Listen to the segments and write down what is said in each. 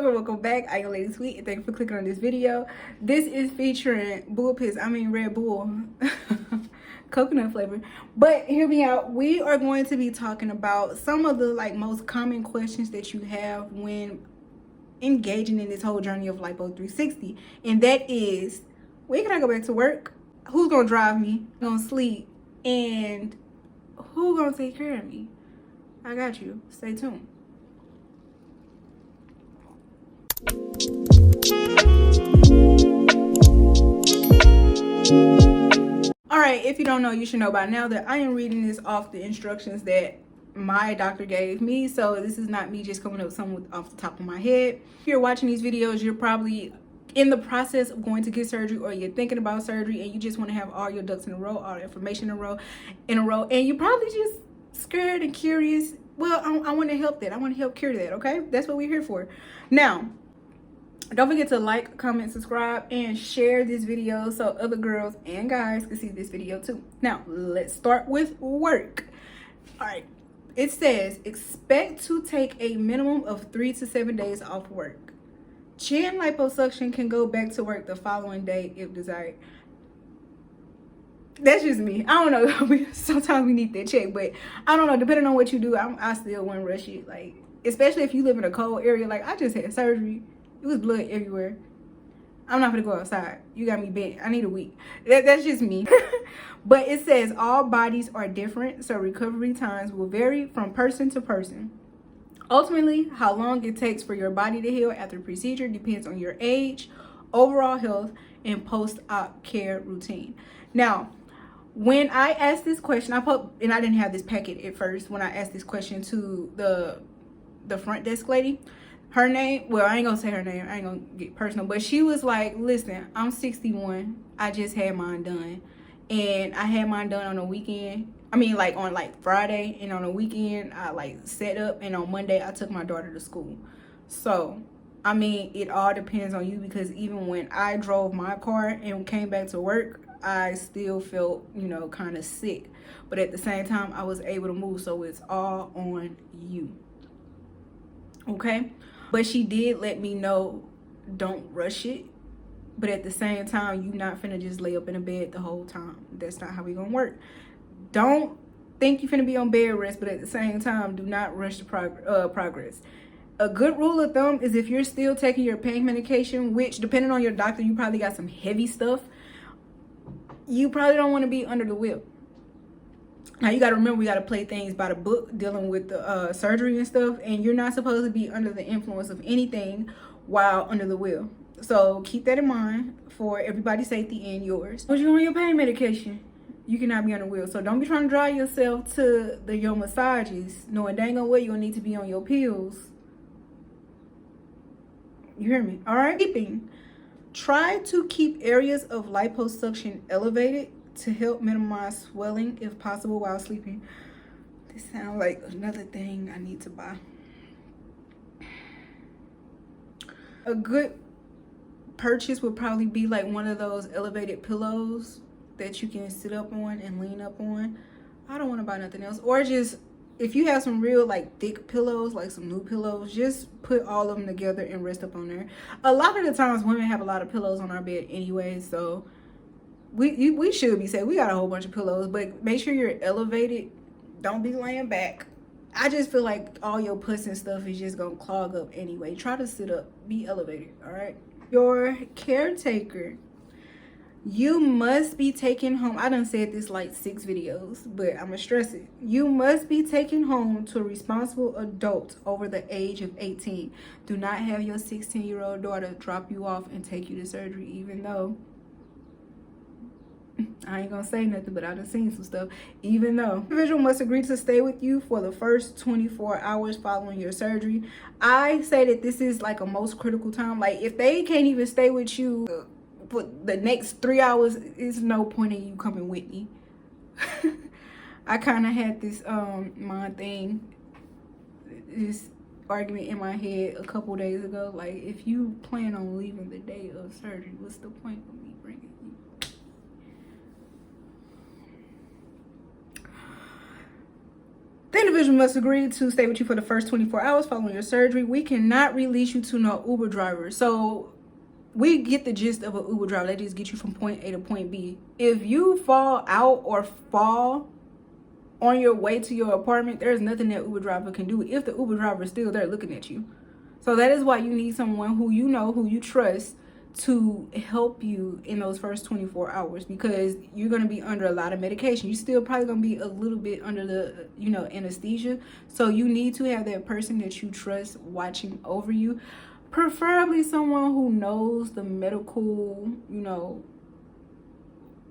welcome back. I am Lady Sweet, and thank you for clicking on this video. This is featuring Red Bull coconut flavor. But hear me out. We are going to be talking about some of the most common questions that you have when engaging in this whole journey of Lipo 360, and that is, when can I go back to work? Who's gonna drive me? Gonna sleep? And who gonna take care of me? I got you. Stay tuned. Alright, if you don't know, you should know by now that I am reading this off the instructions that my doctor gave me. So this is not me just coming up with something off the top of my head. If you're watching these videos, you're probably in the process of going to get surgery, or you're thinking about surgery and you just want to have all your ducks in a row, all the information in a row, and you're probably just scared and curious. Well, I want to help that. I want to help cure that, okay? That's what we're here for. Now, don't forget to like, comment, subscribe, and share this video so other girls and guys can see this video too. Now, let's start with work. All right. It says, expect to take a minimum of 3 to 7 days off work. Chin liposuction can go back to work the following day if desired. That's just me. I don't know. Sometimes we need that check, but I don't know. Depending on what you do, I still wouldn't rush it. Like, especially if you live in a cold area. Like, I just had surgery. It was blood everywhere. I'm not gonna go outside. You got me bent. I need a week. That's just me. But it says all bodies are different, so recovery times will vary from person to person. Ultimately, how long it takes for your body to heal after procedure depends on your age, overall health, and post-op care routine. Now, when I asked this question, and I didn't have this packet at first. When I asked this question to the front desk lady, her name, well, I ain't gonna say her name, I ain't gonna get personal, but she was like, listen, I'm 61, I just had mine done, and I had mine done on a weekend. I mean, on Friday, and on a weekend I set up, and on Monday I took my daughter to school. So I mean, it all depends on you, because even when I drove my car and came back to work, I still felt, kind of sick, but at the same time I was able to move. So it's all on you, okay? But she did let me know, don't rush it, but at the same time, you're not finna just lay up in a bed the whole time. That's not how we gonna work. Don't think you're finna be on bed rest, but at the same time, do not rush the progress. A good rule of thumb is, if you're still taking your pain medication, which depending on your doctor, you probably got some heavy stuff, you probably don't want to be under the whip. Now, you got to remember, we got to play things by the book dealing with the surgery and stuff, and you're not supposed to be under the influence of anything while under the wheel. So keep that in mind for everybody's safety and yours. When you're on your pain medication, you cannot be on the wheel. So don't be trying to drive yourself to your massages knowing dang on well you're going to need to be on your pills. You hear me? All right? Keeping. Try to keep areas of liposuction elevated to help minimize swelling if possible while sleeping. This sounds like another thing I need to buy. A good purchase would probably be one of those elevated pillows that you can sit up on and lean up on. I don't want to buy nothing else. Or just, if you have some real thick pillows, some new pillows, just put all of them together and rest up on there. A lot of the times women have a lot of pillows on our bed anyway, so we should be safe. We got a whole bunch of pillows, but make sure you're elevated. Don't be laying back. I just feel like all your puss and stuff is just gonna clog up anyway. Try to sit up, be elevated. All right. Your caretaker, you must be taken home. I done said this 6 videos, but I'm gonna stress it. You must be taken home to a responsible adult over the age of 18. Do not have your 16-year-old daughter drop you off and take you to surgery, even though I ain't gonna say nothing, but I done seen some stuff. Even though the individual must agree to stay with you for the first 24 hours following your surgery. I say that this is a most critical time. If they can't even stay with you for the next 3 hours, it's no point in you coming with me. I kind of had this mind thing, this argument in my head a couple days ago. If you plan on leaving the day of surgery, what's the point of me bringing you? The individual must agree to stay with you for the first 24 hours following your surgery. We cannot release you to no Uber driver. So we get the gist of an Uber driver. They just get you from point A to point B. If you fall out or fall on your way to your apartment, there's nothing that Uber driver can do if the Uber driver is still there looking at you. So that is why you need someone who you know, who you trust, to help you in those first 24 hours, because you're going to be under a lot of medication. You still probably going to be a little bit under the, you know, anesthesia. So you need to have that person that you trust watching over you, preferably someone who knows the medical, you know,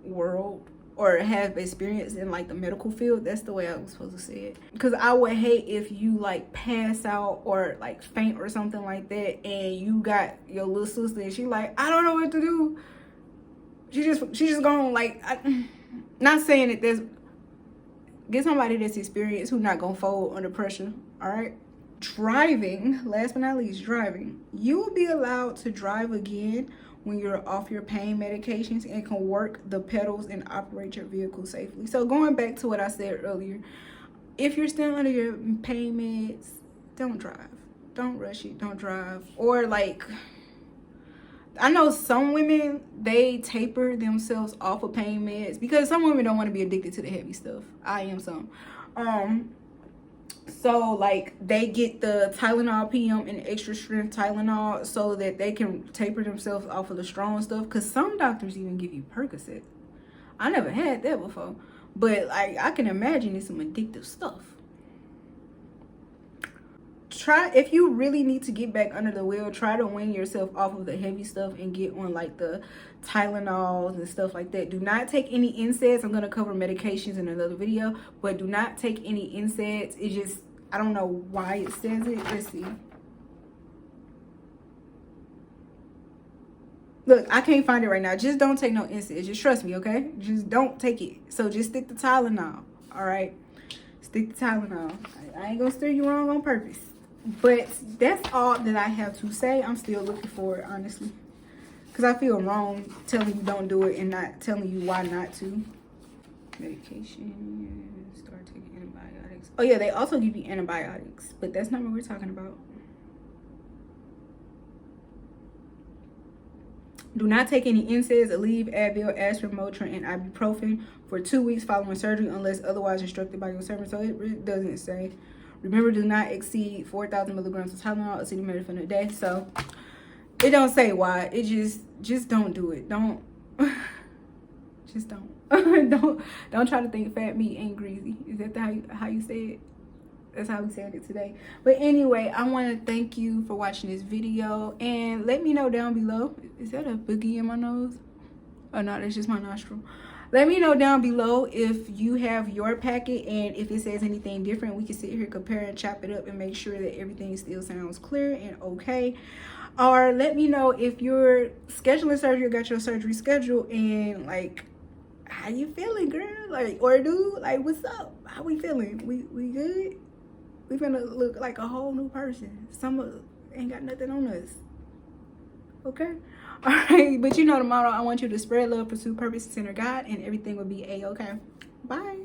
world, or have experience in like the medical field. That's the way I was supposed to say it, because I would hate if you like pass out or like faint or something like that, and you got your little sister and she like, I don't know what to do. She just gonna like, not saying that there's, get somebody that's experienced who not gonna fold under pressure. All right. Driving, last but not least, driving. You will be allowed to drive again when you're off your pain medications and can work the pedals and operate your vehicle safely. So going back to what I said earlier, if you're still under your pain meds, don't drive. Don't rush it. Don't drive. Or like, I know some women, they taper themselves off of pain meds because some women don't want to be addicted to the heavy stuff. I am some. So like they get the Tylenol PM and extra strength Tylenol so that they can taper themselves off of the strong stuff, because some doctors even give you Percocet. I never had that before, but like I can imagine it's some addictive stuff. Try, if you really need to get back under the wheel, try to wean yourself off of the heavy stuff and get on like the Tylenols and stuff like that. Do not take any NSAIDs. I'm going to cover medications in another video, but do not take any NSAIDs. It just, I don't know why it says it. Let's see. Look, I can't find it right now. Just don't take no NSAIDs. Just trust me, okay? Just don't take it. So just stick to Tylenol, all right? Stick to Tylenol. I ain't going to steer you wrong on purpose. But that's all that I have to say. I'm still looking for it, honestly, because I feel wrong telling you don't do it and not telling you why not to. Medication, start taking antibiotics. Oh yeah, they also give you antibiotics, but that's not what we're talking about. Do not take any NSAIDs, Aleve, Advil, aspirin, Motrin, and ibuprofen for 2 weeks following surgery unless otherwise instructed by your surgeon. So it really doesn't say. Remember, do not exceed 4,000 milligrams of Tylenol acetaminophen a day. So it don't say why. It just don't do it. Don't. Just don't. don't try to think fat meat ain't greasy. Is that how you say it? That's how we said it today. But anyway, I want to thank you for watching this video, and let me know down below. Is that a boogie in my nose? Oh no, that's just my nostril. Let me know down below if you have your packet, and if it says anything different, we can sit here, compare and chop it up and make sure that everything still sounds clear and okay. Or let me know if you're scheduling surgery or got your surgery scheduled, and like, how you feeling, girl? Like, or dude, like, what's up? How we feeling? We good? We finna look like a whole new person. Some ain't got nothing on us. Okay? All right, but you know the motto. I want you to spread love, pursue purpose, center God, and everything will be a-okay. Bye.